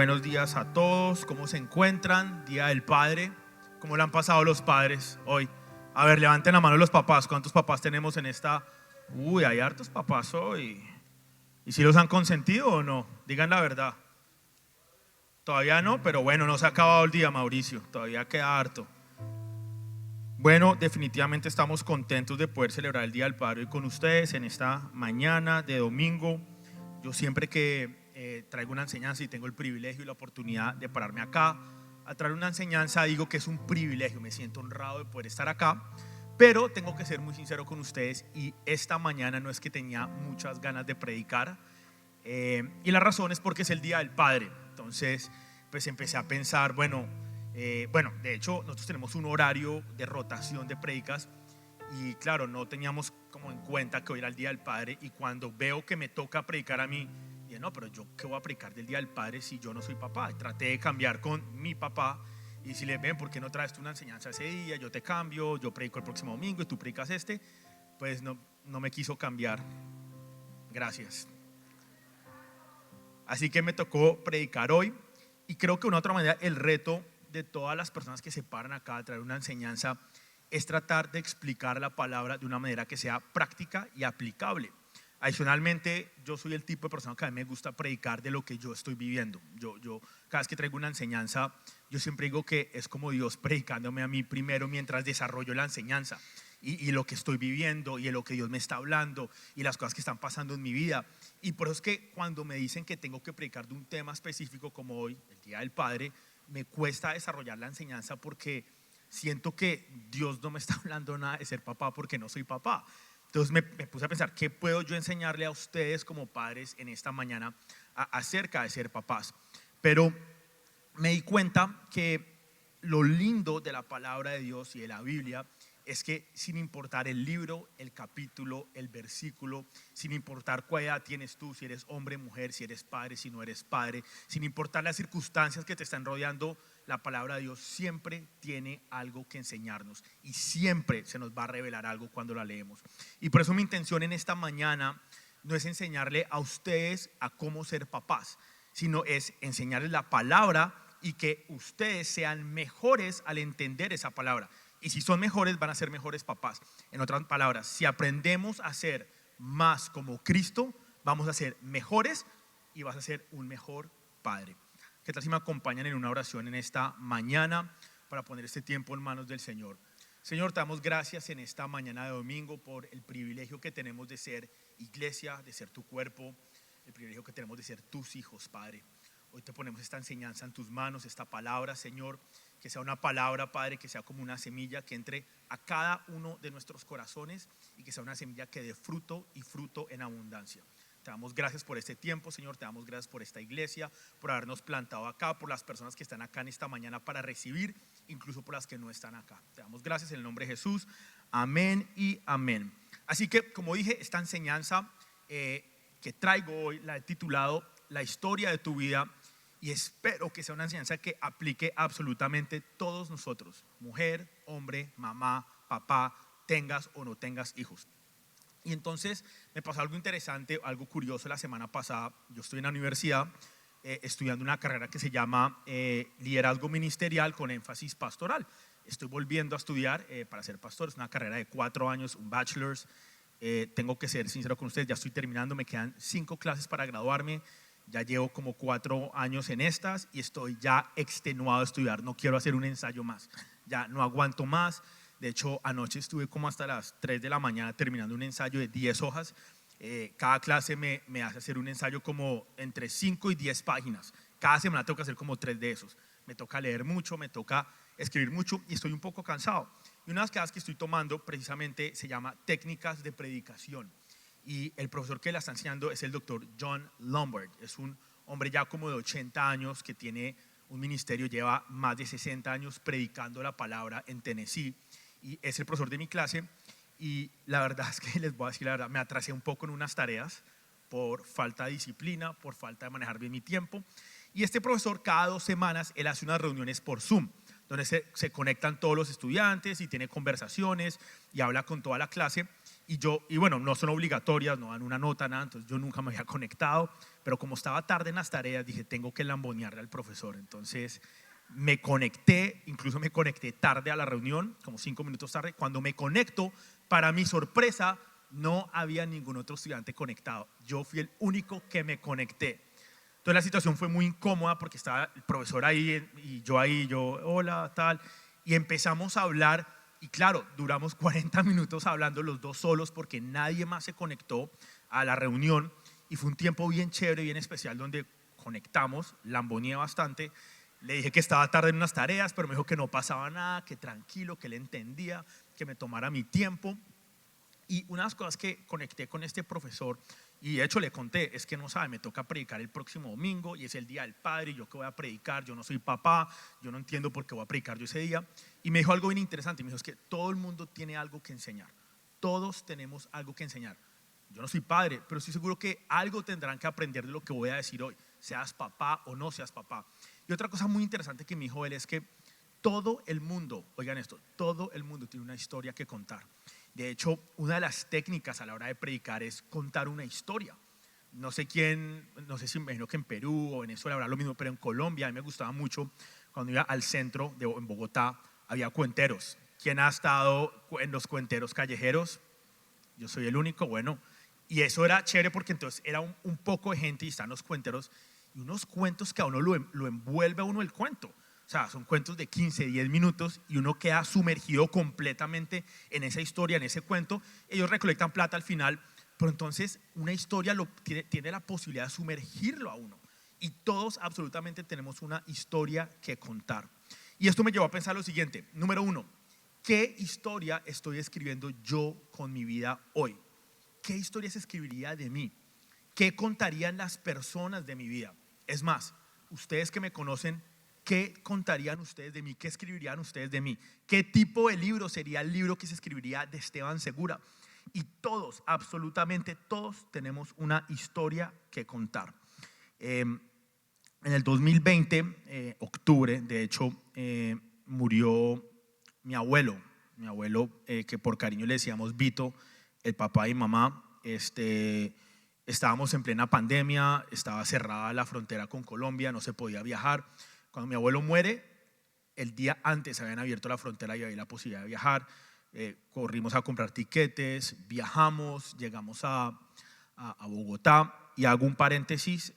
Buenos días a todos, ¿cómo se encuentran? Día del Padre, ¿cómo le han pasado los padres hoy? A ver, levanten la mano los papás, ¿cuántos papás tenemos en esta? Uy, hay hartos papás hoy. ¿Y si los han consentido o no? Digan la verdad. Todavía no, pero bueno, no se ha acabado el día, Mauricio, todavía queda harto. Bueno, definitivamente estamos contentos de poder celebrar el Día del Padre hoy con ustedes en esta mañana de domingo. Yo siempre que traigo una enseñanza y tengo el privilegio y la oportunidad de pararme acá a traer una enseñanza, digo que es un privilegio, me siento honrado de poder estar acá, pero tengo que ser muy sincero con ustedes y esta mañana no es que tenía muchas ganas de predicar y la razón es porque es el Día del Padre. Entonces pues empecé a pensar, de hecho nosotros tenemos un horario de rotación de prédicas y claro, no teníamos como en cuenta que hoy era el Día del Padre, y cuando veo que me toca predicar a mí, dije, no, pero yo qué voy a predicar del Día del Padre si yo no soy papá. Y traté de cambiar con mi papá y si le ven, ¿por qué no traes tú una enseñanza ese día? Yo te cambio, yo predico el próximo domingo y tú predicas este. Pues no me quiso cambiar. Gracias. Así que me tocó predicar hoy y creo que de una u otra manera el reto de todas las personas que se paran acá a traer una enseñanza es tratar de explicar la palabra de una manera que sea práctica y aplicable. Adicionalmente, yo soy el tipo de persona que a mí me gusta predicar de lo que yo estoy viviendo. Yo cada vez que traigo una enseñanza, yo siempre digo que es como Dios predicándome a mí primero mientras desarrollo la enseñanza. Y lo que estoy viviendo y lo que Dios me está hablando y las cosas que están pasando en mi vida. Y por eso es que cuando me dicen que tengo que predicar de un tema específico como hoy, el Día del Padre, me cuesta desarrollar la enseñanza porque siento que Dios no me está hablando nada de ser papá porque no soy papá. Entonces me puse a pensar, ¿qué puedo yo enseñarle a ustedes como padres en esta mañana acerca de ser papás? Pero me di cuenta que lo lindo de la palabra de Dios y de la Biblia es que sin importar el libro, el capítulo, el versículo, sin importar cuál edad tienes tú, si eres hombre, mujer, si eres padre, si no eres padre, sin importar las circunstancias que te están rodeando, la palabra de Dios siempre tiene algo que enseñarnos y siempre se nos va a revelar algo cuando la leemos. Y por eso mi intención en esta mañana no es enseñarle a ustedes a cómo ser papás, sino es enseñarles la palabra y que ustedes sean mejores al entender esa palabra. Y si son mejores, van a ser mejores papás. En otras palabras, si aprendemos a ser más como Cristo, vamos a ser mejores y vas a ser un mejor padre. ¿Qué tal si me acompañan en una oración en esta mañana para poner este tiempo en manos del Señor? Señor, te damos gracias en esta mañana de domingo por el privilegio que tenemos de ser iglesia, de ser tu cuerpo, el privilegio que tenemos de ser tus hijos, Padre. Hoy te ponemos esta enseñanza en tus manos, esta palabra, Señor, que sea una palabra, Padre, que sea como una semilla que entre a cada uno de nuestros corazones y que sea una semilla que dé fruto y fruto en abundancia. Te damos gracias por este tiempo, Señor, te damos gracias por esta iglesia, por habernos plantado acá, por las personas que están acá en esta mañana para recibir, incluso por las que no están acá. Te damos gracias en el nombre de Jesús, amén y amén. Así que, como dije, esta enseñanza que traigo hoy la he titulado La historia de tu vida, y espero que sea una enseñanza que aplique a absolutamente todos nosotros, mujer, hombre, mamá, papá, tengas o no tengas hijos. Y entonces me pasó algo interesante, algo curioso la semana pasada. Yo estoy en la universidad estudiando una carrera que se llama liderazgo ministerial con énfasis pastoral. Estoy volviendo a estudiar para ser pastor, es una carrera de 4 años, un bachelor's. Tengo que ser sincero con ustedes, ya estoy terminando, me quedan 5 clases para graduarme. Ya llevo como 4 años en estas y estoy ya extenuado de estudiar. No quiero hacer un ensayo más, ya no aguanto más. De hecho, anoche estuve como hasta las 3 de la mañana terminando un ensayo de 10 hojas. Cada clase me hace hacer un ensayo como entre 5 y 10 páginas. Cada semana tengo que hacer como 3 de esos. Me toca leer mucho, me toca escribir mucho y estoy un poco cansado. Y una de las clases que estoy tomando precisamente se llama técnicas de predicación. Y el profesor que la está enseñando es el doctor John Lombard. Es un hombre ya como de 80 años que tiene un ministerio, lleva más de 60 años predicando la palabra en Tennessee y es el profesor de mi clase. Y la verdad es que les voy a decir la verdad, me atrasé un poco en unas tareas por falta de disciplina, por falta de manejar bien mi tiempo. Y este profesor cada 2 semanas él hace unas reuniones por Zoom donde se conectan todos los estudiantes y tiene conversaciones y habla con toda la clase. y bueno, no son obligatorias, no dan una nota, nada, entonces yo nunca me había conectado, pero como estaba tarde en las tareas, dije, tengo que lambonearle al profesor. Entonces me conecté, incluso me conecté tarde a la reunión, como 5 minutos tarde. Cuando me conecto, para mi sorpresa, no había ningún otro estudiante conectado. Yo fui el único que me conecté. Entonces la situación fue muy incómoda porque estaba el profesor ahí y yo, hola, tal, y empezamos a hablar y claro, duramos 40 minutos hablando los dos solos porque nadie más se conectó a la reunión y fue un tiempo bien chévere, bien especial donde conectamos, lamboneé bastante, le dije que estaba tarde en unas tareas, pero me dijo que no pasaba nada, que tranquilo, que él entendía, que me tomara mi tiempo. Y una de las cosas que conecté con este profesor, y de hecho le conté, es que no sabe, me toca predicar el próximo domingo y es el día del padre, y yo que voy a predicar, yo no soy papá, yo no entiendo por qué voy a predicar yo ese día. Y me dijo algo bien interesante, me dijo, es que todo el mundo tiene algo que enseñar, todos tenemos algo que enseñar. Yo no soy padre, pero estoy seguro que algo tendrán que aprender de lo que voy a decir hoy, seas papá o no seas papá. Y otra cosa muy interesante que me dijo él es que todo el mundo, oigan esto, todo el mundo tiene una historia que contar. De hecho, una de las técnicas a la hora de predicar es contar una historia. No sé quién, no sé si me imagino que en Perú o Venezuela habrá lo mismo, pero en Colombia a mí me gustaba mucho cuando iba al centro, en Bogotá, había cuenteros. ¿Quién ha estado en los cuenteros callejeros? Yo soy el único, bueno. Y eso era chévere porque entonces era un poco de gente y están los cuenteros y unos cuentos que a uno lo envuelve a uno el cuento. O sea, son cuentos de 15, 10 minutos y uno queda sumergido completamente en esa historia, en ese cuento. Ellos recolectan plata al final, pero entonces una historia tiene la posibilidad de sumergirlo a uno. Y todos absolutamente tenemos una historia que contar. Y esto me llevó a pensar lo siguiente. Número uno, ¿qué historia estoy escribiendo yo con mi vida hoy? ¿Qué historia se escribiría de mí? ¿Qué contarían las personas de mi vida? Es más, ustedes que me conocen, ¿qué contarían ustedes de mí? ¿Qué escribirían ustedes de mí? ¿Qué tipo de libro sería el libro que se escribiría de Esteban Segura? Y todos, absolutamente todos, tenemos una historia que contar. En el 2020, octubre, de hecho, murió mi abuelo, que por cariño le decíamos Vito, el papá y mamá. Estábamos en plena pandemia, estaba cerrada la frontera con Colombia, no se podía viajar. Cuando mi abuelo muere, el día antes habían abierto la frontera y había la posibilidad de viajar. Corrimos a comprar tiquetes, viajamos, llegamos a Bogotá. Y hago un paréntesis,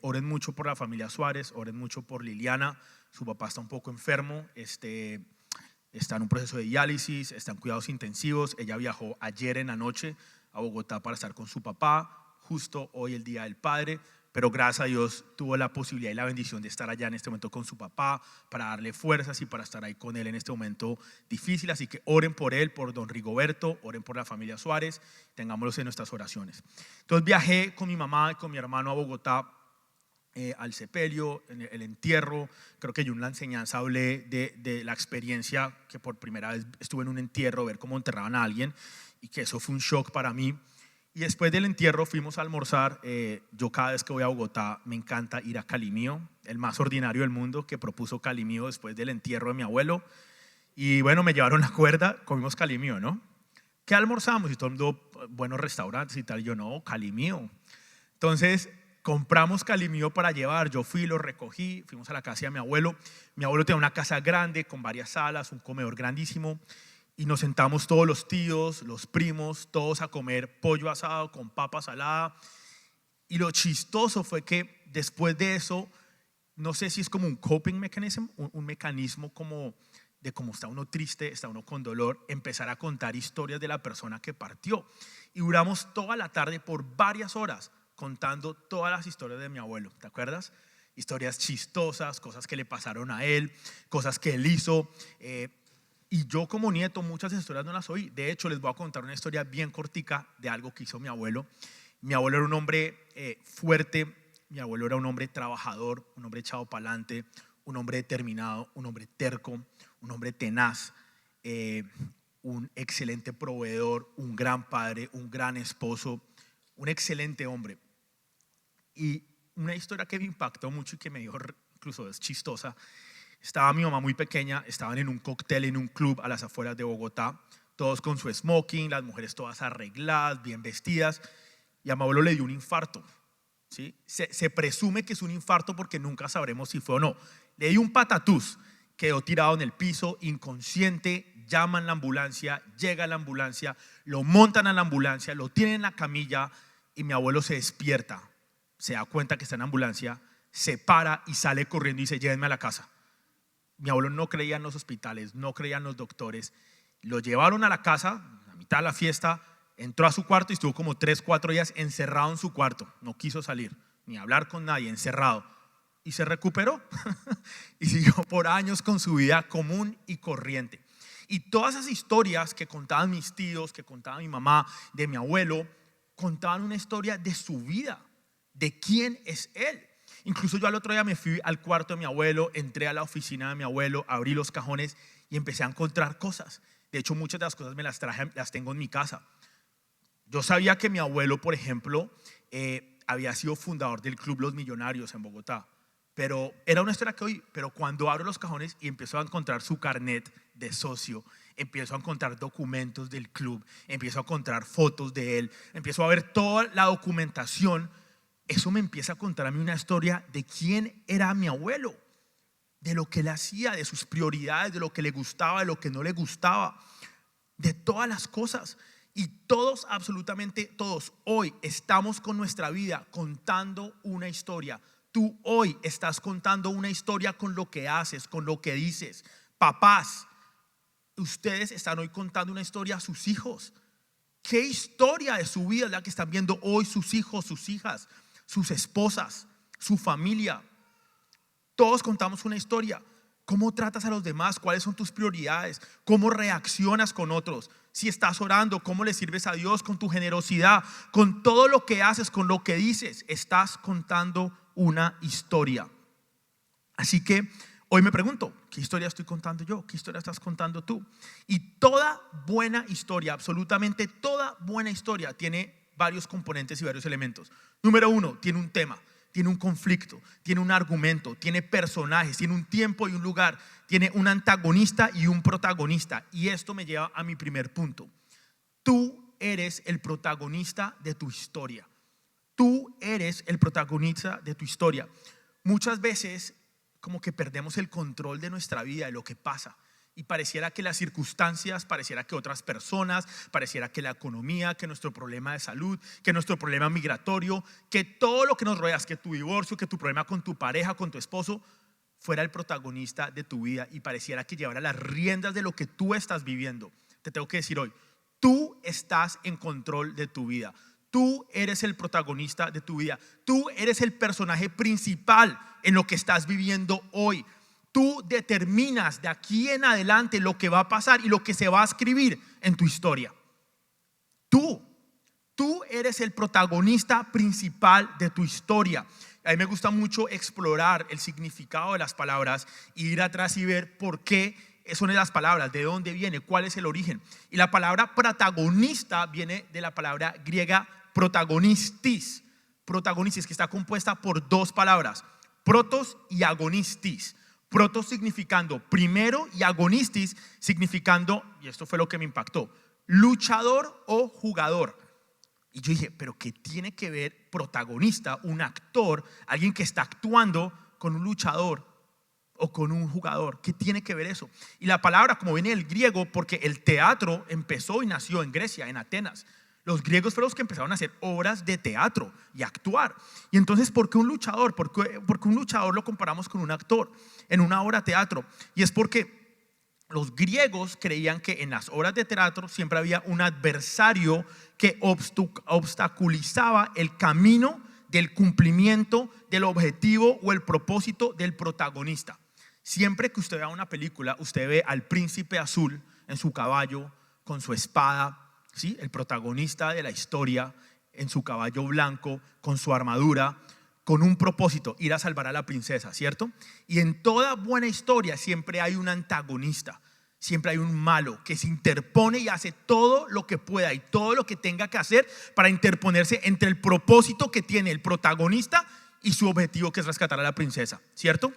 oren mucho por la familia Suárez, oren mucho por Liliana, su papá está un poco enfermo, está en un proceso de diálisis, está en cuidados intensivos. Ella viajó ayer en la noche a Bogotá para estar con su papá, justo hoy el Día del Padre, pero gracias a Dios tuvo la posibilidad y la bendición de estar allá en este momento con su papá, para darle fuerzas y para estar ahí con él en este momento difícil. Así que oren por él, por don Rigoberto, oren por la familia Suárez, tengámoslos en nuestras oraciones. Entonces viajé con mi mamá y con mi hermano a Bogotá, al sepelio, en el entierro. Creo que yo en la enseñanza hablé de la experiencia que por primera vez estuve en un entierro, ver cómo enterraban a alguien, y que eso fue un shock para mí. Y después del entierro fuimos a almorzar. Yo cada vez que voy a Bogotá me encanta ir a Calimío, el más ordinario del mundo, que propuso Calimío después del entierro de mi abuelo. Y bueno, me llevaron la cuerda, comimos Calimío, ¿no? ¿Qué almorzamos? Y todo el mundo, buenos restaurantes y tal. Yo no, Calimío. Entonces compramos Calimío para llevar. Yo fui, lo recogí, fuimos a la casa de mi abuelo. Mi abuelo tenía una casa grande con varias salas, un comedor grandísimo. Y nos sentamos todos los tíos, los primos, todos a comer pollo asado con papa salada. Y lo chistoso fue que después de eso, no sé si es como un coping mechanism, un mecanismo como de cómo está uno triste, está uno con dolor, empezar a contar historias de la persona que partió. Y duramos toda la tarde por varias horas contando todas las historias de mi abuelo, ¿te acuerdas? Historias chistosas, cosas que le pasaron a él, cosas que él hizo. Y yo como nieto muchas historias no las oí. De hecho, les voy a contar una historia bien cortica de algo que hizo mi abuelo. Mi abuelo era un hombre fuerte, mi abuelo era un hombre trabajador, un hombre echado para adelante, un hombre determinado, un hombre terco, un hombre tenaz, un excelente proveedor, un gran padre, un gran esposo, un excelente hombre. Y una historia que me impactó mucho y que me dijo, incluso es chistosa. Estaba mi mamá muy pequeña, estaban en un cóctel en un club a las afueras de Bogotá. todos con su smoking, las mujeres todas arregladas, bien vestidas, y a mi abuelo le dio un infarto, ¿sí? Se presume que es un infarto porque nunca sabremos si fue o no. Le dio un patatús, quedó tirado en el piso, inconsciente, llaman la ambulancia, llega la ambulancia, lo montan a la ambulancia, lo tienen en la camilla y mi abuelo se despierta, se da cuenta que está en la ambulancia, se para y sale corriendo y dice: llévenme a la casa. Mi abuelo no creía en los hospitales, no creía en los doctores. Lo llevaron a la casa, a mitad de la fiesta, entró a su cuarto y estuvo como 3, 4 días encerrado en su cuarto. No quiso salir, ni hablar con nadie, encerrado. Y se recuperó y siguió por años con su vida común y corriente. Y todas esas historias que contaban mis tíos, que contaba mi mamá, de mi abuelo, contaban una historia de su vida, de quién es él. Incluso yo al otro día me fui al cuarto de mi abuelo, entré a la oficina de mi abuelo, abrí los cajones y empecé a encontrar cosas. De hecho, muchas de las cosas me las traje, las tengo en mi casa. Yo sabía que mi abuelo, por ejemplo, había sido fundador del Club Los Millonarios en Bogotá. Pero era una historia que oí. Pero cuando abro los cajones y empiezo a encontrar su carnet de socio, empiezo a encontrar documentos del club, empiezo a encontrar fotos de él, empiezo a ver toda la documentación. Eso me empieza a contar a mí una historia de quién era mi abuelo, de lo que él hacía, de sus prioridades, de lo que le gustaba, de lo que no le gustaba, de todas las cosas. Y todos, absolutamente todos, hoy estamos con nuestra vida contando una historia. Tú hoy estás contando una historia con lo que haces, con lo que dices. Papás, ustedes están hoy contando una historia a sus hijos. ¿Qué historia de su vida es la que están viendo hoy sus hijos, sus hijas, sus esposas, su familia? Todos contamos una historia. ¿Cómo tratas a los demás? ¿Cuáles son tus prioridades? ¿Cómo reaccionas con otros? Si estás orando, ¿cómo le sirves a Dios con tu generosidad? Con todo lo que haces, con lo que dices, estás contando una historia. Así que hoy me pregunto, ¿qué historia estoy contando yo? ¿Qué historia estás contando tú? Y toda buena historia, absolutamente toda buena historia, tiene varios componentes y varios elementos. Número 1, tiene un tema, tiene un conflicto, tiene un argumento, tiene personajes, tiene un tiempo y un lugar, tiene un antagonista y un protagonista. Y esto me lleva a mi primer punto. Tú eres el protagonista de tu historia. Tú eres el protagonista de tu historia. Muchas veces como que perdemos el control de nuestra vida, de lo que pasa. Y pareciera que las circunstancias, pareciera que otras personas, pareciera que la economía, que nuestro problema de salud, que nuestro problema migratorio, que todo lo que nos rodea, que tu divorcio, que tu problema con tu pareja, con tu esposo, fuera el protagonista de tu vida y pareciera que llevara las riendas de lo que tú estás viviendo. Te tengo que decir hoy, tú estás en control de tu vida. Tú eres el protagonista de tu vida. Tú eres el personaje principal en lo que estás viviendo hoy. Tú determinas de aquí en adelante lo que va a pasar y lo que se va a escribir en tu historia. Tú eres el protagonista principal de tu historia. A mí me gusta mucho explorar el significado de las palabras y ir atrás y ver por qué son las palabras, de dónde viene, cuál es el origen. Y la palabra protagonista viene de la palabra griega protagonistis. Protagonistis, que está compuesta por dos palabras, protos y agonistis. Protos significando primero y agonistis significando, y esto fue lo que me impactó, luchador o jugador. Y yo dije, pero ¿qué tiene que ver protagonista, un actor, alguien que está actuando, con un luchador o con un jugador? ¿Qué tiene que ver eso? Y la palabra, como viene del griego, porque el teatro empezó y nació en Grecia, en Atenas. Los griegos fueron los que empezaron a hacer obras de teatro y actuar. Y entonces, ¿por qué un luchador? Porque un luchador lo comparamos con un actor en una obra de teatro. Y es porque los griegos creían que en las obras de teatro siempre había un adversario que obstaculizaba el camino del cumplimiento del objetivo o el propósito del protagonista. Siempre que usted vea una película, usted ve al príncipe azul en su caballo, con su espada, ¿sí? El protagonista de la historia en su caballo blanco, con su armadura, con un propósito, ir a salvar a la princesa, ¿cierto? Y en toda buena historia siempre hay un antagonista, siempre hay un malo que se interpone y hace todo lo que pueda y todo lo que tenga que hacer para interponerse entre el propósito que tiene el protagonista y su objetivo, que es rescatar a la princesa, ¿cierto?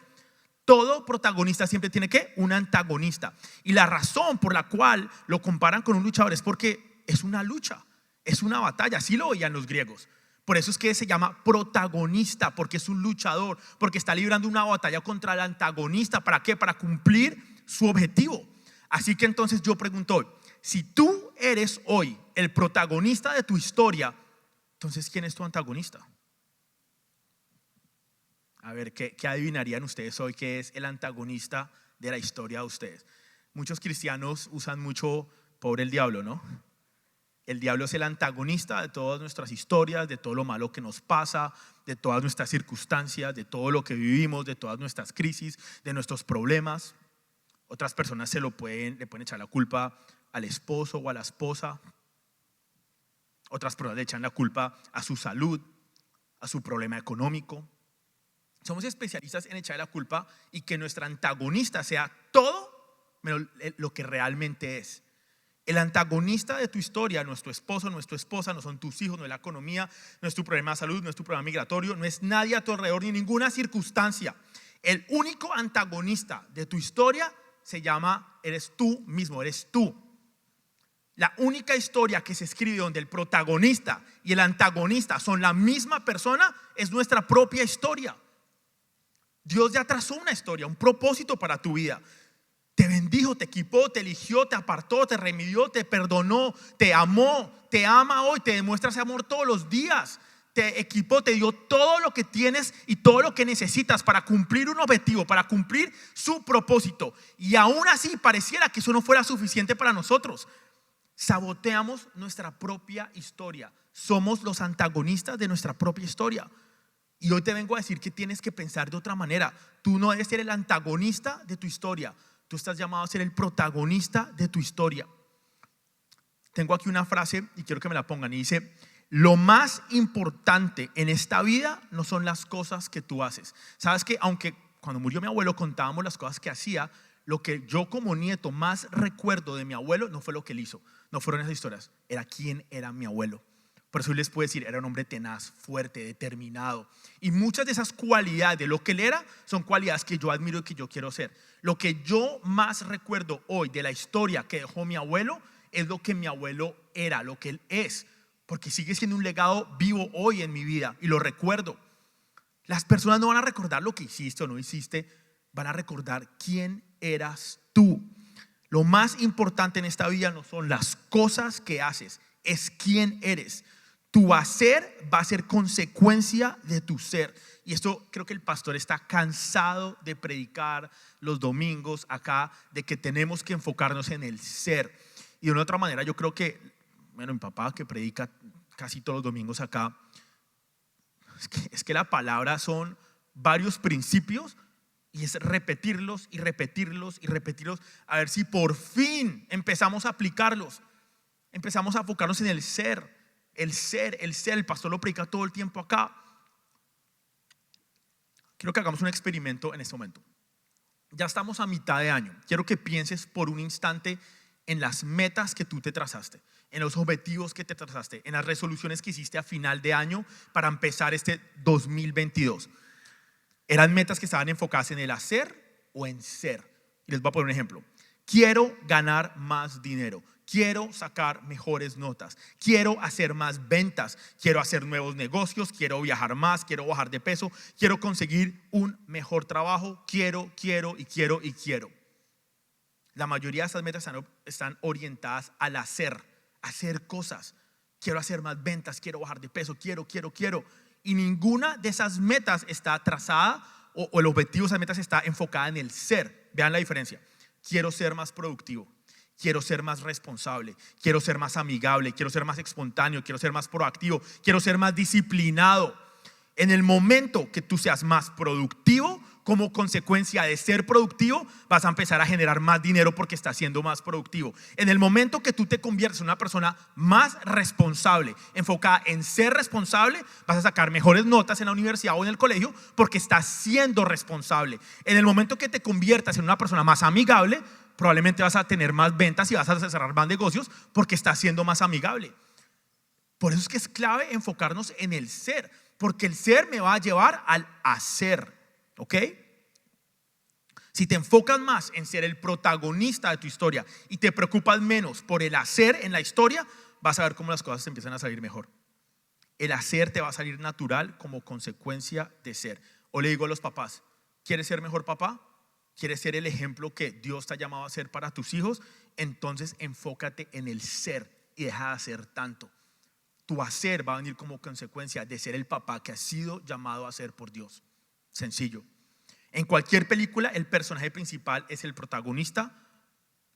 todo protagonista siempre tiene ¿qué? Un antagonista. Y la razón por la cual lo comparan con un luchador es porque es una lucha, es una batalla. Así lo oían los griegos. Por eso es que se llama protagonista, porque es un luchador, porque está librando una batalla contra el antagonista. ¿Para qué? Para cumplir su objetivo. Así que entonces yo pregunto hoy, si tú eres hoy el protagonista de tu historia, entonces ¿quién es tu antagonista? A ver, ¿qué adivinarían ustedes hoy que es el antagonista de la historia de ustedes? Muchos cristianos usan mucho pobre el diablo, ¿no? El diablo es el antagonista de todas nuestras historias, de todo lo malo que nos pasa, de todas nuestras circunstancias, de todo lo que vivimos, de todas nuestras crisis, de nuestros problemas. Otras personas le pueden echar la culpa al esposo o a la esposa. Otras personas le echan la culpa a su salud, a su problema económico. Somos especialistas en echar la culpa y que nuestra antagonista sea todo menos lo que realmente es. El antagonista de tu historia no es tu esposo, no es tu esposa, no son tus hijos, no es la economía, no es tu problema de salud, no es tu problema migratorio, no es nadie a tu alrededor ni ninguna circunstancia. El único antagonista de tu historia eres tú mismo, eres tú. La única historia que se escribe donde el protagonista y el antagonista son la misma persona es nuestra propia historia. Dios ya trazó una historia, un propósito para tu vida. Te bendijo, te equipó, te eligió, te apartó, te remedió, te perdonó, te amó, te ama hoy, te demuestra ese amor todos los días. Te equipó, te dio todo lo que tienes y todo lo que necesitas para cumplir un objetivo, para cumplir su propósito. Y aún así pareciera que eso no fuera suficiente para nosotros. Saboteamos nuestra propia historia. Somos los antagonistas de nuestra propia historia. Y hoy te vengo a decir que tienes que pensar de otra manera. Tú no debes ser el antagonista de tu historia. Tú estás llamado a ser el protagonista de tu historia. Tengo aquí una frase y quiero que me la pongan. Y dice: lo más importante en esta vida no son las cosas que tú haces. Sabes que aunque cuando murió mi abuelo contábamos las cosas que hacía, lo que yo como nieto más recuerdo de mi abuelo no fue lo que él hizo, no fueron esas historias, era quién era mi abuelo. Por eso les puedo decir, era un hombre tenaz, fuerte, determinado. Y muchas de esas cualidades de lo que él era son cualidades que yo admiro y que yo quiero ser. Lo que yo más recuerdo hoy de la historia que dejó mi abuelo es lo que mi abuelo era, lo que él es. Porque sigue siendo un legado vivo hoy en mi vida y lo recuerdo. Las personas no van a recordar lo que hiciste o no hiciste, van a recordar quién eras tú. Lo más importante en esta vida no son las cosas que haces, es quién eres. Tu hacer va a ser consecuencia de tu ser. Y esto creo que el pastor está cansado de predicar los domingos acá, de que tenemos que enfocarnos en el ser. Y de una otra manera yo creo que, bueno, mi papá que predica casi todos los domingos acá, es que la palabra son varios principios y es repetirlos y repetirlos y repetirlos, a ver si por fin empezamos a aplicarlos. Empezamos a enfocarnos en el ser. El ser, el pastor lo predica todo el tiempo acá. Quiero que hagamos un experimento en este momento. Ya estamos a mitad de año. Quiero que pienses por un instante en las metas que tú te trazaste, en los objetivos que te trazaste, en las resoluciones que hiciste a final de año para empezar este 2022. ¿Eran metas que estaban enfocadas en el hacer o en ser? Y les voy a poner un ejemplo. Quiero ganar más dinero. Quiero sacar mejores notas, quiero hacer más ventas, quiero hacer nuevos negocios, quiero viajar más, quiero bajar de peso, quiero conseguir un mejor trabajo, quiero. La mayoría de estas metas están orientadas al hacer cosas. Quiero hacer más ventas, quiero bajar de peso, quiero. Y ninguna de esas metas está trazada o el objetivo de esas metas está enfocada en el ser. Vean la diferencia. Quiero ser más productivo. Quiero ser más responsable, quiero ser más amigable, quiero ser más espontáneo, quiero ser más proactivo, quiero ser más disciplinado. En el momento que tú seas más productivo, como consecuencia de ser productivo, vas a empezar a generar más dinero porque estás siendo más productivo. En el momento que tú te conviertes en una persona más responsable, enfocada en ser responsable, vas a sacar mejores notas en la universidad o en el colegio porque estás siendo responsable. En el momento que te conviertas en una persona más amigable, probablemente vas a tener más ventas y vas a cerrar más negocios porque estás siendo más amigable. Por eso es que es clave enfocarnos en el ser, porque el ser me va a llevar al hacer, ¿ok? Si te enfocas más en ser el protagonista de tu historia y te preocupas menos por el hacer en la historia, vas a ver cómo las cosas te empiezan a salir mejor. El hacer te va a salir natural como consecuencia de ser. O le digo a los papás, ¿quieres ser mejor papá? ¿Quieres ser el ejemplo que Dios te ha llamado a ser para tus hijos? Entonces enfócate en el ser y deja de hacer tanto. Tu hacer va a venir como consecuencia de ser el papá que has sido llamado a ser por Dios. Sencillo. En cualquier película el personaje principal es el protagonista,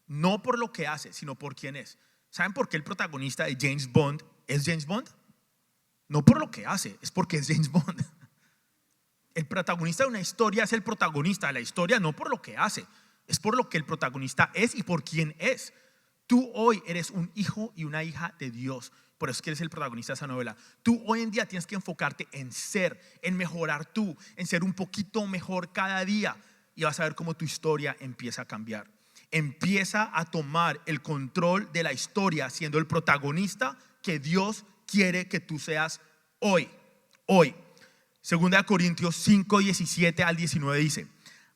no por lo que hace, sino por quién es. ¿Saben por qué el protagonista de James Bond es James Bond? No por lo que hace, es porque es James Bond. El protagonista de una historia es el protagonista de la historia, no por lo que hace, es por lo que el protagonista es y por quién es. Tú hoy eres un hijo y una hija de Dios. Por eso es que eres el protagonista de esa novela. Tú hoy en día tienes que enfocarte en ser, en mejorar tú, en ser un poquito mejor cada día. Y vas a ver cómo tu historia empieza a cambiar. Empieza a tomar el control de la historia siendo el protagonista que Dios quiere que tú seas hoy. Hoy. Segunda de Corintios 5, 17 al 19 dice: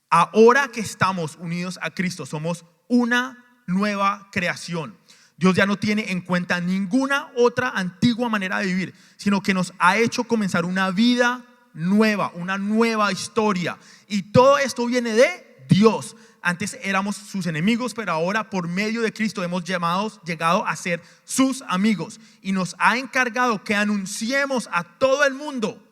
ahora que estamos unidos a Cristo, somos una nueva creación. Dios ya no tiene en cuenta ninguna otra antigua manera de vivir, sino que nos ha hecho comenzar una vida nueva, una nueva historia. Y todo esto viene de Dios. Antes éramos sus enemigos, pero ahora por medio de Cristo hemos llegado a ser sus amigos. Y nos ha encargado que anunciemos a todo el mundo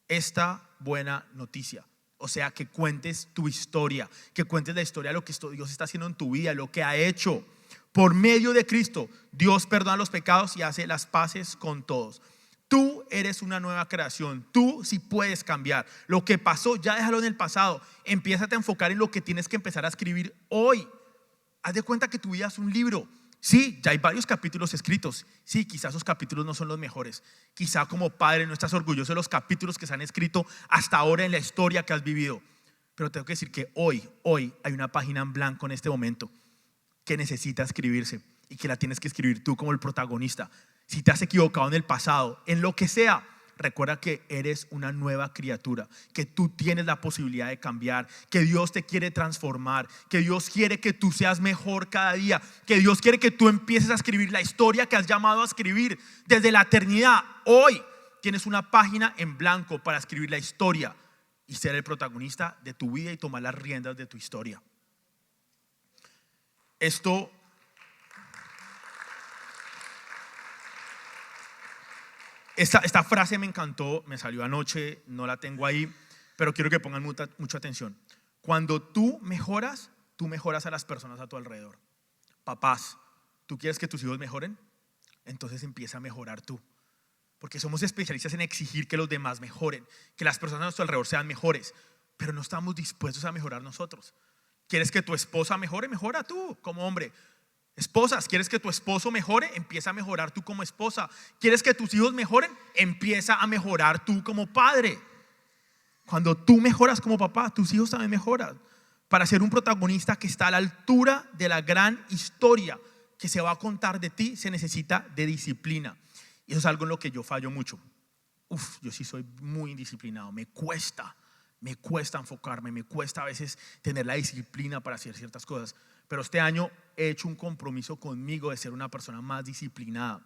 esta buena noticia. O sea, que cuentes tu historia, que cuentes la historia de lo que Dios está haciendo en tu vida, lo que ha hecho. Por medio de Cristo, Dios perdona los pecados y hace las paces con todos. Tú eres una nueva creación. Tú sí puedes cambiar. Lo que pasó, ya déjalo en el pasado. Empiézate a enfocar en lo que tienes que empezar a escribir hoy. Haz de cuenta que tu vida es un libro. Sí, ya hay varios capítulos escritos. Sí, quizás esos capítulos no son los mejores. Quizá como padre no estás orgulloso de los capítulos que se han escrito hasta ahora en la historia que has vivido. Pero tengo que decir que hoy hay una página en blanco en este momento que necesita escribirse y que la tienes que escribir tú como el protagonista. Si te has equivocado en el pasado, en lo que sea, recuerda que eres una nueva criatura, que tú tienes la posibilidad de cambiar, que Dios te quiere transformar, que Dios quiere que tú seas mejor cada día, que Dios quiere que tú empieces a escribir la historia que has llamado a escribir desde la eternidad. Hoy tienes una página en blanco para escribir la historia y ser el protagonista de tu vida y tomar las riendas de tu historia. Esta frase me encantó, me salió anoche, no la tengo ahí, pero quiero que pongan mucha atención. Cuando tú mejoras a las personas a tu alrededor. Papás, ¿tú quieres que tus hijos mejoren? Entonces empieza a mejorar tú. Porque somos especialistas en exigir que los demás mejoren, que las personas a nuestro alrededor sean mejores, pero no estamos dispuestos a mejorar nosotros. ¿Quieres que tu esposa mejore? Mejora tú como hombre. Esposas, ¿quieres que tu esposo mejore? Empieza a mejorar tú como esposa. ¿Quieres que tus hijos mejoren? Empieza a mejorar tú como padre. Cuando tú mejoras como papá, tus hijos también mejoran. Para ser un protagonista que está a la altura de la gran historia que se va a contar de ti, se necesita de disciplina. Y eso es algo en lo que yo fallo mucho. Yo sí soy muy indisciplinado. Me cuesta enfocarme, me cuesta a veces tener la disciplina para hacer ciertas cosas. Pero este año he hecho un compromiso conmigo de ser una persona más disciplinada.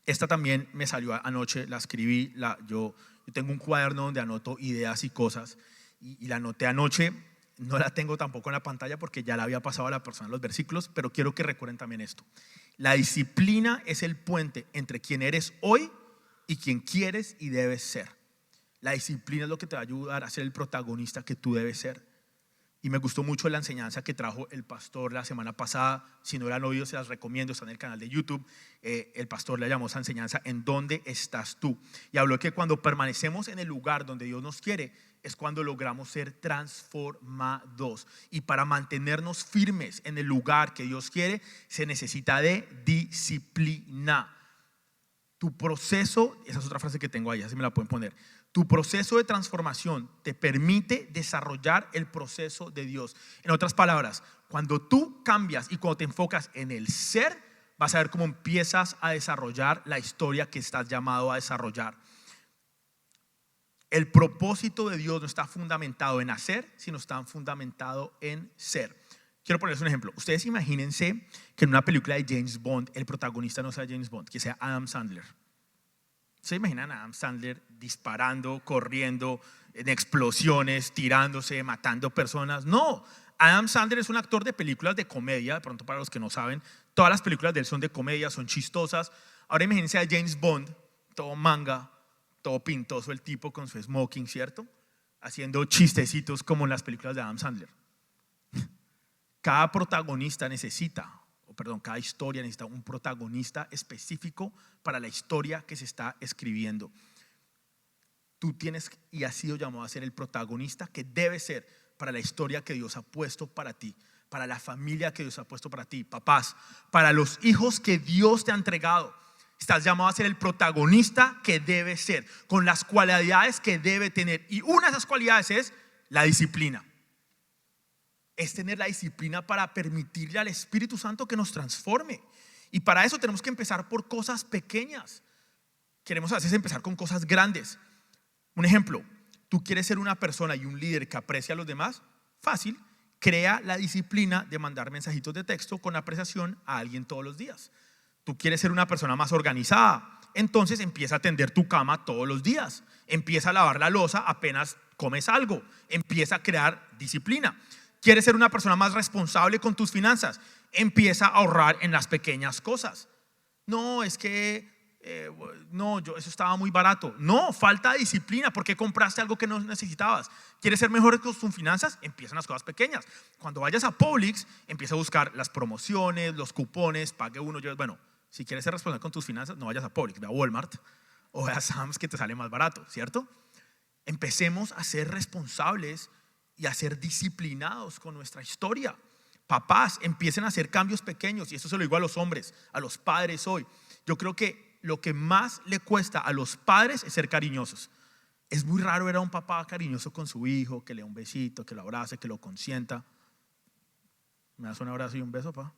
Esta también me salió anoche, la escribí. Yo tengo un cuaderno donde anoto ideas y cosas y la anoté anoche. No la tengo tampoco en la pantalla porque ya la había pasado a la persona los versículos, pero quiero que recuerden también esto. La disciplina es el puente entre quien eres hoy y quien quieres y debes ser. La disciplina es lo que te va a ayudar a ser el protagonista que tú debes ser. Y me gustó mucho la enseñanza que trajo el pastor la semana pasada. Si no la han oído, se las recomiendo, está en el canal de YouTube. El pastor le llamó esa enseñanza ¿En dónde estás tú? Y habló que cuando permanecemos en el lugar donde Dios nos quiere es cuando logramos ser transformados. Y para mantenernos firmes en el lugar que Dios quiere se necesita de disciplina. Tu proceso, esa es otra frase que tengo ahí, así me la pueden poner. Tu proceso de transformación te permite desarrollar el proceso de Dios. En otras palabras, cuando tú cambias y cuando te enfocas en el ser, vas a ver cómo empiezas a desarrollar la historia que estás llamado a desarrollar. El propósito de Dios no está fundamentado en hacer, sino está fundamentado en ser. Quiero ponerles un ejemplo. Ustedes imagínense que en una película de James Bond el protagonista no sea James Bond, que sea Adam Sandler. ¿Se imaginan a Adam Sandler disparando, corriendo, en explosiones, tirándose, matando personas? No, Adam Sandler es un actor de películas de comedia. De pronto, para los que no saben, todas las películas de él son de comedia, son chistosas. Ahora imagínense a James Bond, todo manga, todo pintoso el tipo con su smoking, ¿cierto? Haciendo chistecitos como en las películas de Adam Sandler. Cada protagonista cada historia necesita un protagonista específico para la historia que se está escribiendo. Tú tienes y has sido llamado a ser el protagonista que debe ser para la historia que Dios ha puesto para ti, para la familia que Dios ha puesto para ti, papás, para los hijos que Dios te ha entregado. Estás llamado a ser el protagonista que debe ser, con las cualidades que debe tener. Y una de esas cualidades es la disciplina. Es tener la disciplina para permitirle al Espíritu Santo que nos transforme. Y para eso tenemos que empezar por cosas pequeñas. Queremos a veces empezar con cosas grandes. Un ejemplo, tú quieres ser una persona y un líder que aprecia a los demás. Fácil, crea la disciplina de mandar mensajitos de texto con apreciación a alguien todos los días. Tú quieres ser una persona más organizada, entonces empieza a tender tu cama todos los días. Empieza a lavar la loza apenas comes algo. Empieza a crear disciplina. ¿Quieres ser una persona más responsable con tus finanzas? Empieza a ahorrar en las pequeñas cosas. No, es que eso estaba muy barato. No, falta disciplina. ¿Por qué compraste algo que no necesitabas? ¿Quieres ser mejor con tus finanzas? Empiezan las cosas pequeñas. Cuando vayas a Publix, empieza a buscar las promociones, los cupones, pague uno. Bueno, si quieres ser responsable con tus finanzas, no vayas a Publix, ve a Walmart o a Sam's, que te sale más barato, ¿cierto? Empecemos a ser responsables y a ser disciplinados con nuestra historia. Papás, empiecen a hacer cambios pequeños. Y eso se lo digo a los hombres, a los padres hoy. Yo creo que lo que más le cuesta a los padres es ser cariñosos. Es muy raro ver a un papá cariñoso con su hijo, que le dé un besito, que lo abrace, que lo consienta. ¿Me das un abrazo y un beso, papá?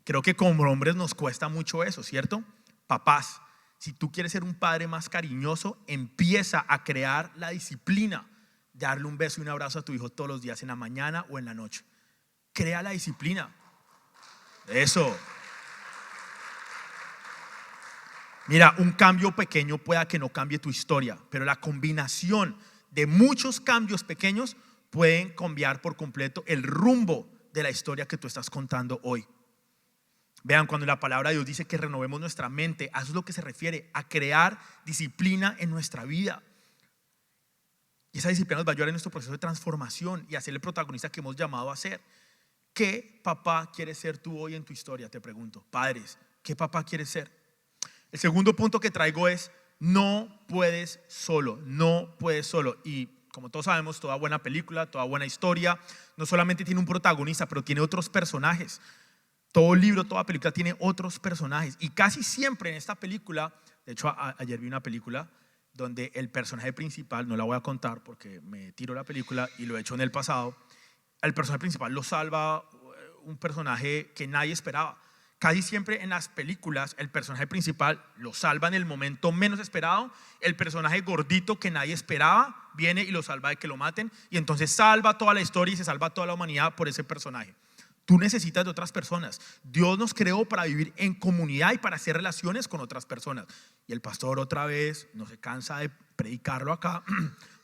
Creo que como hombres nos cuesta mucho eso, ¿cierto? Papás, si tú quieres ser un padre más cariñoso, empieza a crear la disciplina de darle un beso y un abrazo a tu hijo todos los días, en la mañana o en la noche. Crea la disciplina. Eso. Mira, un cambio pequeño pueda que no cambie tu historia, pero la combinación de muchos cambios pequeños pueden cambiar por completo el rumbo de la historia que tú estás contando hoy. Vean, cuando la palabra de Dios dice que renovemos nuestra mente, a eso es lo que se refiere, a crear disciplina en nuestra vida. Y esa disciplina nos va a ayudar en nuestro proceso de transformación y a ser el protagonista que hemos llamado a ser. ¿Qué papá quieres ser tú hoy en tu historia? Te pregunto, padres, ¿qué papá quieres ser? El segundo punto que traigo es: no puedes solo, no puedes solo. Y como todos sabemos, toda buena película, toda buena historia no solamente tiene un protagonista, pero tiene otros personajes. Todo libro, toda película tiene otros personajes. Y casi siempre en esta película, de hecho ayer vi una película donde el personaje principal, no la voy a contar porque me tiro la película y lo he hecho en el pasado, el personaje principal lo salva un personaje que nadie esperaba. Casi siempre en las películas el personaje principal lo salva en el momento menos esperado. El personaje gordito que nadie esperaba viene y lo salva de que lo maten, y entonces salva toda la historia y se salva toda la humanidad por ese personaje. Tú necesitas de otras personas. Dios nos creó para vivir en comunidad y para hacer relaciones con otras personas. Y el pastor, otra vez, no se cansa de predicarlo acá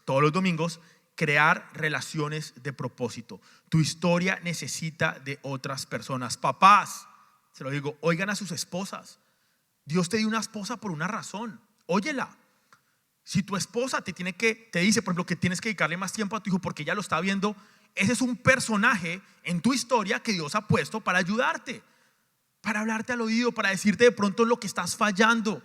todos los domingos: crear relaciones de propósito. Tu historia necesita de otras personas. Papás, se lo digo, oigan a sus esposas. Dios te dio una esposa por una razón. Óyela. Si tu esposa te dice, por ejemplo, que tienes que dedicarle más tiempo a tu hijo porque ella lo está viendo, ese es un personaje en tu historia que Dios ha puesto para ayudarte, para hablarte al oído, para decirte de pronto lo que estás fallando.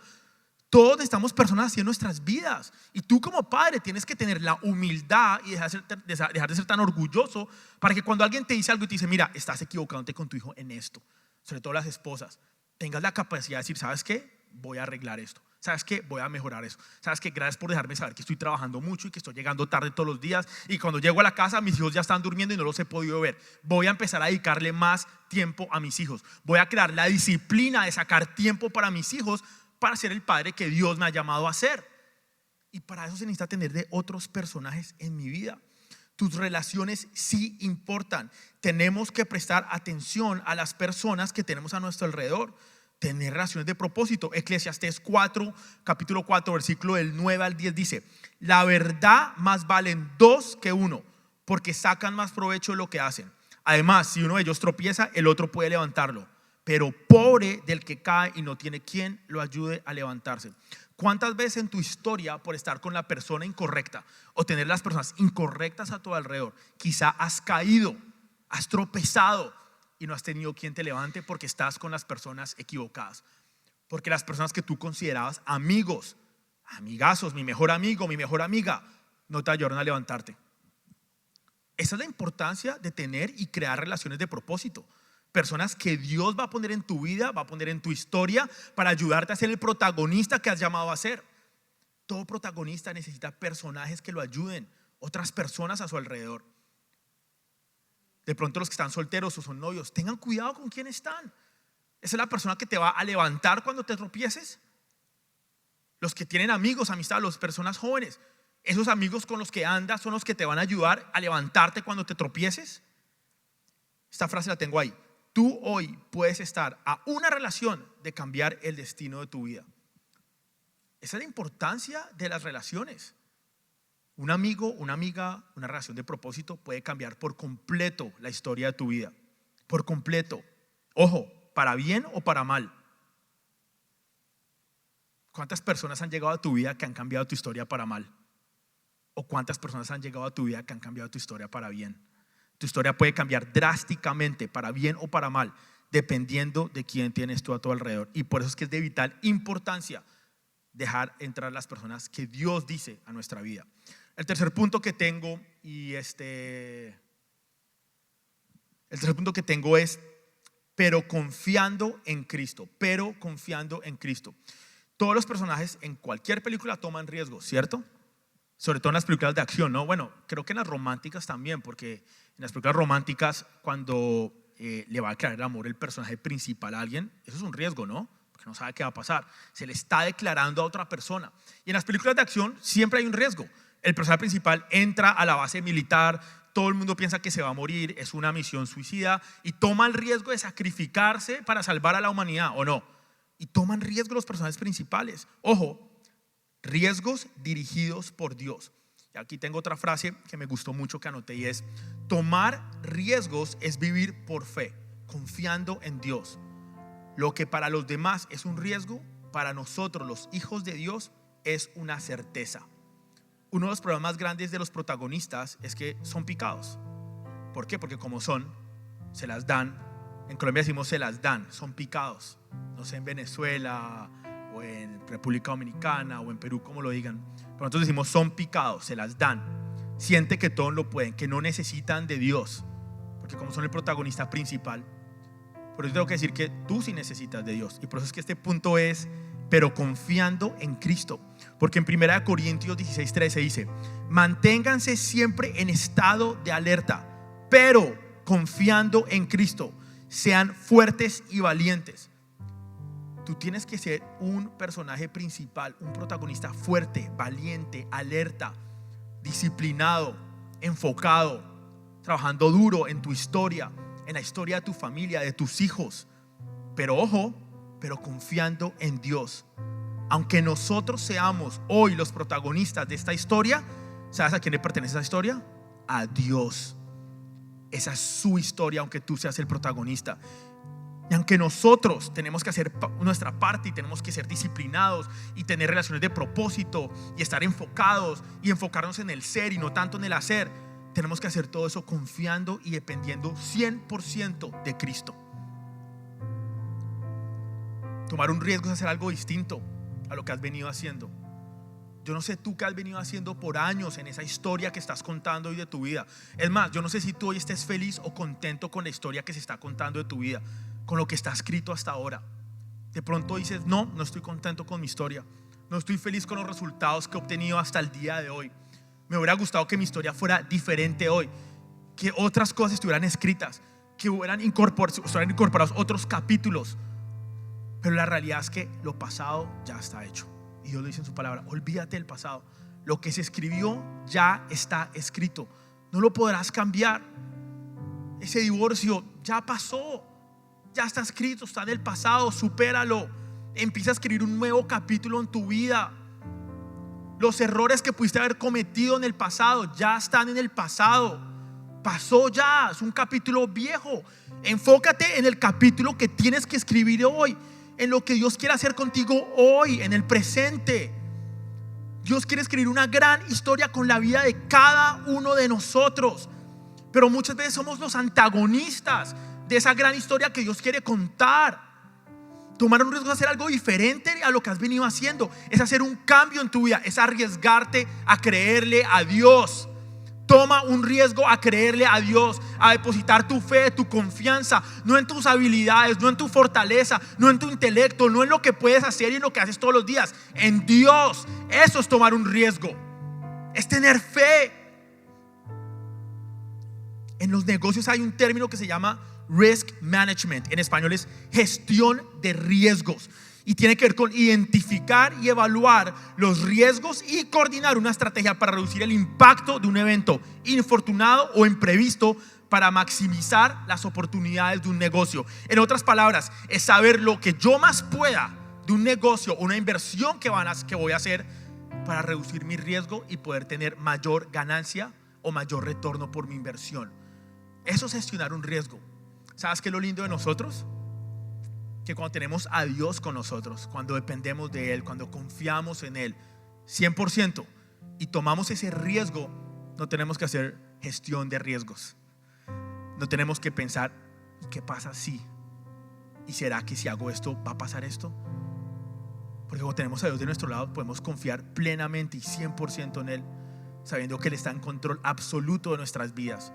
Todos necesitamos personas así en nuestras vidas. Y tú como padre tienes que tener la humildad y dejar de ser tan orgulloso, para que cuando alguien te dice algo y te dice: mira, estás equivocándote con tu hijo en esto, sobre todo las esposas, tengas la capacidad de decir: ¿sabes qué? Voy a arreglar esto. ¿Sabes qué? Voy a mejorar eso. ¿Sabes qué? Gracias por dejarme saber que estoy trabajando mucho y que estoy llegando tarde todos los días, y cuando llego a la casa mis hijos ya están durmiendo y no los he podido ver. Voy a empezar a dedicarle más tiempo a mis hijos. Voy a crear la disciplina de sacar tiempo para mis hijos, para ser el padre que Dios me ha llamado a ser. Y para eso se necesita tener de otros personajes en mi vida. Tus relaciones sí importan. Tenemos que prestar atención a las personas que tenemos a nuestro alrededor. Tener relaciones de propósito. Eclesiastés 4, capítulo 4, versículo del 9 al 10 dice: la verdad más valen dos que uno, porque sacan más provecho de lo que hacen. Además, si uno de ellos tropieza, el otro puede levantarlo. Pero pobre del que cae y no tiene quien lo ayude a levantarse. ¿Cuántas veces en tu historia, por estar con la persona incorrecta o tener las personas incorrectas a tu alrededor, quizá has caído, has tropezado y no has tenido quien te levante porque estás con las personas equivocadas? Porque las personas que tú considerabas amigos, amigazos, mi mejor amigo, mi mejor amiga, no te ayudaron a levantarte. Esa es la importancia de tener y crear relaciones de propósito. Personas que Dios va a poner en tu vida, va a poner en tu historia para ayudarte a ser el protagonista que has llamado a ser. Todo protagonista necesita personajes que lo ayuden, otras personas a su alrededor. De pronto los que están solteros o son novios, tengan cuidado con quién están. Esa es la persona que te va a levantar cuando te tropieces. Los que tienen amigos, amistad, las personas jóvenes, esos amigos con los que andas son los que te van a ayudar a levantarte cuando te tropieces. Esta frase la tengo ahí. Tú hoy puedes estar a una relación de cambiar el destino de tu vida. Esa es la importancia de las relaciones. Un amigo, una amiga, una relación de propósito puede cambiar por completo la historia de tu vida. Por completo. Ojo, para bien o para mal. ¿Cuántas personas han llegado a tu vida que han cambiado tu historia para mal? ¿O cuántas personas han llegado a tu vida que han cambiado tu historia para bien? Tu historia puede cambiar drásticamente para bien o para mal, dependiendo de quién tienes tú a tu alrededor. Y por eso es que es de vital importancia dejar entrar las personas que Dios dice a nuestra vida. El tercer punto que tengo es pero confiando en Cristo. Pero confiando en Cristo. Todos los personajes en cualquier película toman riesgos, ¿cierto? Sobre todo en las películas de acción, ¿no? Bueno, creo que en las románticas también, porque en las películas románticas cuando le va a declarar el amor el personaje principal a alguien, eso es un riesgo, ¿no? Porque no sabe qué va a pasar. Se le está declarando a otra persona. Y en las películas de acción siempre hay un riesgo. El personaje principal entra a la base militar, todo el mundo piensa que se va a morir, es una misión suicida y toma el riesgo de sacrificarse para salvar a la humanidad, ¿o no? Y toman riesgo los personajes principales. Ojo, riesgos dirigidos por Dios. Y aquí tengo otra frase que me gustó mucho que anoté y es: tomar riesgos es vivir por fe, confiando en Dios. Lo que para los demás es un riesgo, para nosotros los hijos de Dios es una certeza. Uno de los problemas más grandes de los protagonistas es que son picados. ¿Por qué? Porque como son, se las dan. En Colombia decimos se las dan, son picados. No sé en Venezuela o en República Dominicana o en Perú, como lo digan, pero nosotros decimos son picados, se las dan. Siente que todos lo pueden, que no necesitan de Dios, porque como son el protagonista principal. Por eso tengo que decir que tú sí necesitas de Dios. Y por eso es que este punto es pero confiando en Cristo. Porque en 1 Corintios 16:13 dice: manténganse siempre en estado de alerta, pero confiando en Cristo, sean fuertes y valientes. Tú tienes que ser un personaje principal, un protagonista fuerte, valiente, alerta, disciplinado, enfocado, trabajando duro en tu historia, en la historia de tu familia, de tus hijos. Pero ojo, pero confiando en Dios. Aunque nosotros seamos hoy los protagonistas de esta historia, ¿sabes a quién le pertenece esa historia? A Dios. Esa es su historia, aunque tú seas el protagonista. Y aunque nosotros tenemos que hacer nuestra parte y tenemos que ser disciplinados y tener relaciones de propósito y estar enfocados y enfocarnos en el ser y no tanto en el hacer, tenemos que hacer todo eso confiando y dependiendo 100% de Cristo. Tomar un riesgo es hacer algo distinto a lo que has venido haciendo. Yo no sé tú qué has venido haciendo por años en esa historia que estás contando hoy de tu vida. Es más, yo no sé si tú hoy estés feliz o contento con la historia que se está contando de tu vida, con lo que está escrito hasta ahora. De pronto dices: no estoy contento con mi historia, no estoy feliz con los resultados que he obtenido hasta el día de hoy. Me hubiera gustado que mi historia fuera diferente hoy, que otras cosas estuvieran escritas, que estuvieran incorporados otros capítulos. Pero la realidad es que lo pasado ya está hecho. Y Dios lo dice en su palabra: olvídate del pasado, Lo que se escribió ya está escrito. No lo podrás cambiar. Ese divorcio ya pasó, ya está escrito, está en el pasado. Supéralo. Empieza a escribir un nuevo capítulo en tu vida. Los errores que pudiste haber cometido en el pasado ya están en el pasado. Pasó ya, es un capítulo viejo. Enfócate en el capítulo que tienes que escribir hoy, en lo que Dios quiere hacer contigo hoy, en el presente. Dios quiere escribir una gran historia con la vida de cada uno de nosotros, pero muchas veces somos los antagonistas de esa gran historia que Dios quiere contar. Tomar un riesgo es hacer algo diferente a lo que has venido haciendo, es hacer un cambio en tu vida, es arriesgarte a creerle a Dios. Toma un riesgo a creerle a Dios, a depositar tu fe, tu confianza, no en tus habilidades, no en tu fortaleza, no en tu intelecto, no en lo que puedes hacer y en lo que haces todos los días, en Dios. Eso es tomar un riesgo, es tener fe. En los negocios hay un término que se llama risk management, en español es gestión de riesgos, y tiene que ver con identificar y evaluar los riesgos y coordinar una estrategia para reducir el impacto de un evento infortunado o imprevisto para maximizar las oportunidades de un negocio. En otras palabras, es saber lo que yo más pueda de un negocio o una inversión que voy a hacer para reducir mi riesgo y poder tener mayor ganancia o mayor retorno por mi inversión. Eso es gestionar un riesgo. ¿Sabes qué es lo lindo de nosotros? Que cuando tenemos a Dios con nosotros, cuando dependemos de Él, cuando confiamos en Él 100% y tomamos ese riesgo, no tenemos que hacer gestión de riesgos. No tenemos que pensar, ¿qué pasa si? ¿Y será que si hago esto va a pasar esto? Porque cuando tenemos a Dios de nuestro lado, podemos confiar plenamente y 100% en Él, sabiendo que Él está en control absoluto de nuestras vidas,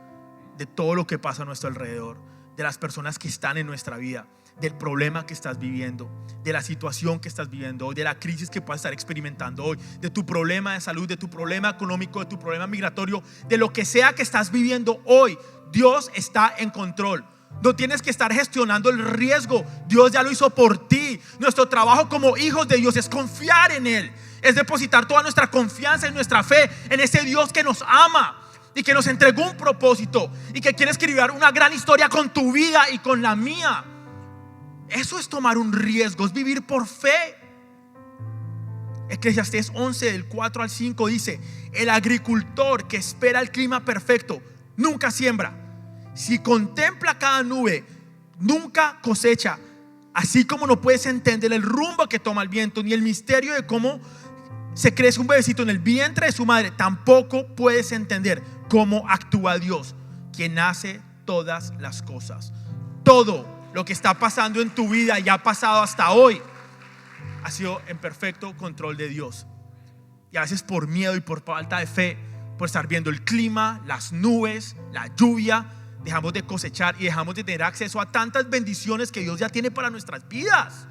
de todo lo que pasa a nuestro alrededor, de las personas que están en nuestra vida, del problema que estás viviendo, de la situación que estás viviendo hoy, de la crisis que puedas estar experimentando hoy, de tu problema de salud, de tu problema económico, de tu problema migratorio, de lo que sea que estás viviendo hoy. Dios está en control. No tienes que estar gestionando el riesgo. Dios ya lo hizo por ti. Nuestro trabajo como hijos de Dios es confiar en Él, es depositar toda nuestra confianza y nuestra fe en ese Dios que nos ama y que nos entregó un propósito y que quiere escribir una gran historia con tu vida y con la mía. Eso es tomar un riesgo, es vivir por fe. Eclesiastés 11 del 4 al 5 dice: el agricultor que espera el clima perfecto nunca siembra. Si contempla cada nube, nunca cosecha. Así como no puedes entender el rumbo que toma el viento, ni el misterio de cómo se crece un bebecito en el vientre de su madre, tampoco puedes entender cómo actúa Dios, quien hace todas las cosas. Todo lo que está pasando en tu vida y ha pasado hasta hoy ha sido en perfecto control de Dios. Y a veces por miedo y por falta de fe, por estar viendo el clima, las nubes, la lluvia, dejamos de cosechar y dejamos de tener acceso a tantas bendiciones que Dios ya tiene para nuestras vidas.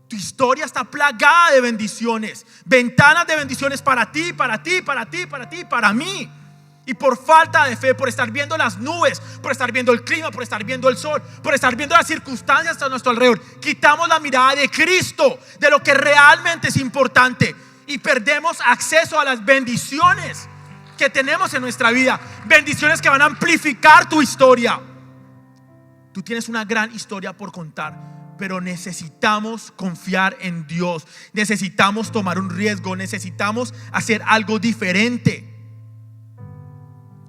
Tu historia está plagada de bendiciones, ventanas de bendiciones para ti, para ti, para ti, para ti, para mí. Y por falta de fe, por estar viendo las nubes, por estar viendo el clima, por estar viendo el sol, por estar viendo las circunstancias a nuestro alrededor, quitamos la mirada de Cristo, de lo que realmente es importante, y perdemos acceso a las bendiciones que tenemos en nuestra vida, bendiciones que van a amplificar tu historia. Tú tienes una gran historia por contar, pero necesitamos confiar en Dios, necesitamos tomar un riesgo, necesitamos hacer algo diferente.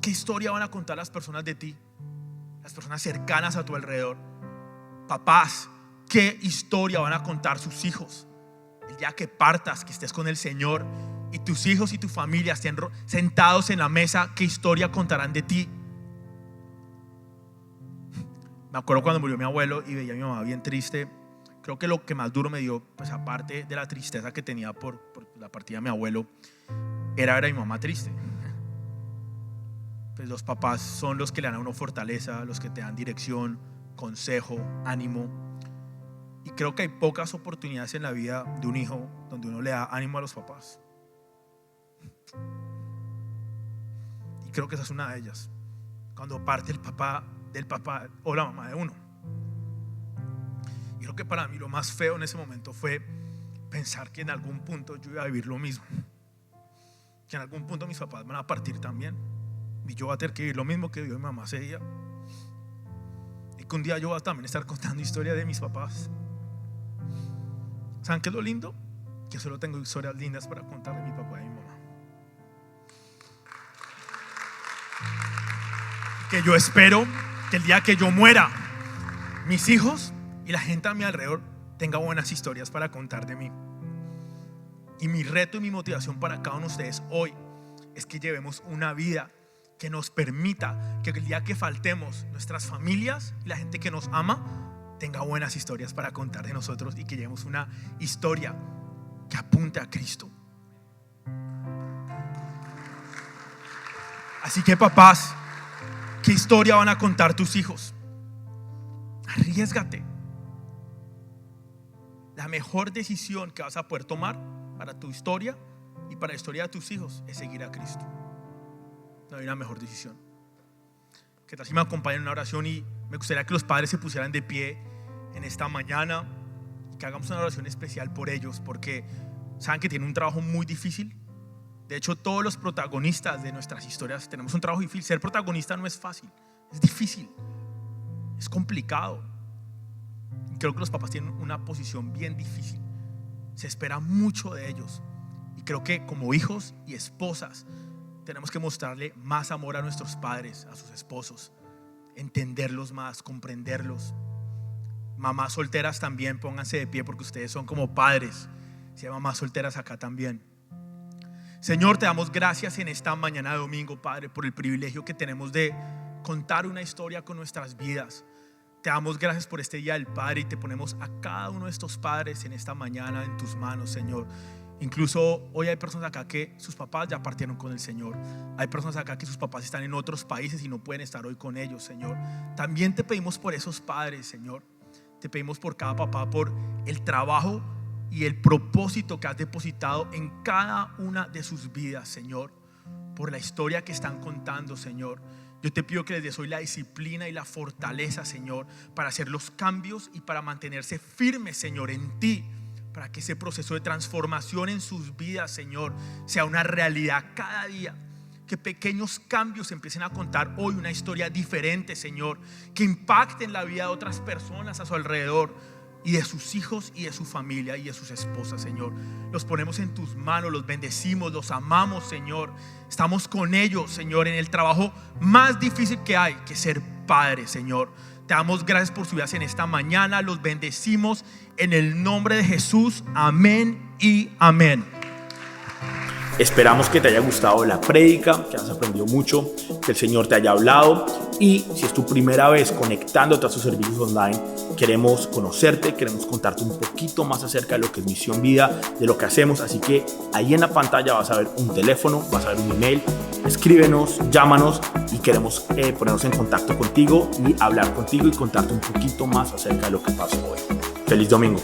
¿Qué historia van a contar las personas de ti? Las personas cercanas a tu alrededor. Papás, ¿qué historia van a contar sus hijos? El día que partas, que estés con el Señor y tus hijos y tu familia estén sentados en la mesa, ¿qué historia contarán de ti? Me acuerdo cuando murió mi abuelo y veía a mi mamá bien triste. Creo que lo que más duro me dio, pues aparte de la tristeza que tenía por la partida de mi abuelo, era ver a mi mamá triste. Pues los papás son los que le dan a uno fortaleza, los que te dan dirección, consejo, ánimo. Y creo que hay pocas oportunidades en la vida de un hijo donde uno le da ánimo a los papás. Y creo que esa es una de ellas. Cuando parte el papá del papá o la mamá de uno. Y creo que para mí lo más feo en ese momento fue pensar que en algún punto yo iba a vivir lo mismo. que en algún punto mis papás van a partir también y yo voy a tener que vivir lo mismo que vivió mi mamá ese día, y que un día yo voy a también estar contando historias de mis papás. ¿Saben qué es lo lindo? Que solo tengo historias lindas para contar de mi papá y mi mamá, que yo espero que el día que yo muera, mis hijos y la gente a mi alrededor tenga buenas historias para contar de mí. Y mi reto y mi motivación para cada uno de ustedes hoy es que llevemos una vida que nos permita que el día que faltemos, nuestras familias y la gente que nos ama tenga buenas historias para contar de nosotros, y que llevemos una historia que apunte a Cristo. Así que, papás, ¿qué historia van a contar tus hijos? Arriésgate. La mejor decisión que vas a poder tomar para tu historia y para la historia de tus hijos es seguir a Cristo. No hay una mejor decisión. ¿Qué tal si me acompañan en una oración? Y me gustaría que los padres se pusieran de pie en esta mañana y que hagamos una oración especial por ellos, porque saben que tienen un trabajo muy difícil. De hecho, todos los protagonistas de nuestras historias tenemos un trabajo difícil. Ser protagonista no es fácil, es difícil, es complicado. Y creo que los papás tienen una posición bien difícil. Se espera mucho de ellos, y creo que como hijos y esposas tenemos que mostrarle más amor a nuestros padres, a sus esposos, entenderlos más, comprenderlos. Mamás solteras también, pónganse de pie, porque ustedes son como padres. Si hay mamás solteras acá también. Señor, te damos gracias en esta mañana de domingo, Padre, por el privilegio que tenemos de contar una historia con nuestras vidas. Te damos gracias por este día del Padre, y te ponemos a cada uno de estos padres en esta mañana en tus manos, Señor. Incluso hoy hay personas acá que sus papás ya partieron con el Señor. Hay personas acá que sus papás están en otros países y no pueden estar hoy con ellos, Señor. También te pedimos por esos padres, Señor. Te pedimos por cada papá, por el trabajo y el propósito que has depositado en cada una de sus vidas, Señor. Por la historia que están contando, Señor. Yo te pido que les des hoy la disciplina y la fortaleza, Señor, para hacer los cambios y para mantenerse firmes, Señor, en ti, para que ese proceso de transformación en sus vidas, Señor, sea una realidad cada día. Que pequeños cambios empiecen a contar hoy una historia diferente, Señor, que impacten la vida de otras personas a su alrededor, y de sus hijos y de su familia y de sus esposas, Señor. Los ponemos en tus manos, los bendecimos, los amamos, Señor. Estamos con ellos, Señor, en el trabajo más difícil que hay, que ser padre, Señor. Te damos gracias por su vida en esta mañana. Los bendecimos en el nombre de Jesús. Amén y amén. Esperamos que te haya gustado la prédica, que has aprendido mucho, que el Señor te haya hablado. Y si es tu primera vez conectándote a sus servicios online, queremos conocerte, queremos contarte un poquito más acerca de lo que es Misión Vida, de lo que hacemos. Así que ahí en la pantalla vas a ver un teléfono, vas a ver un email. Escríbenos, llámanos, y queremos ponernos en contacto contigo y hablar contigo y contarte un poquito más acerca de lo que pasó hoy. Feliz domingo.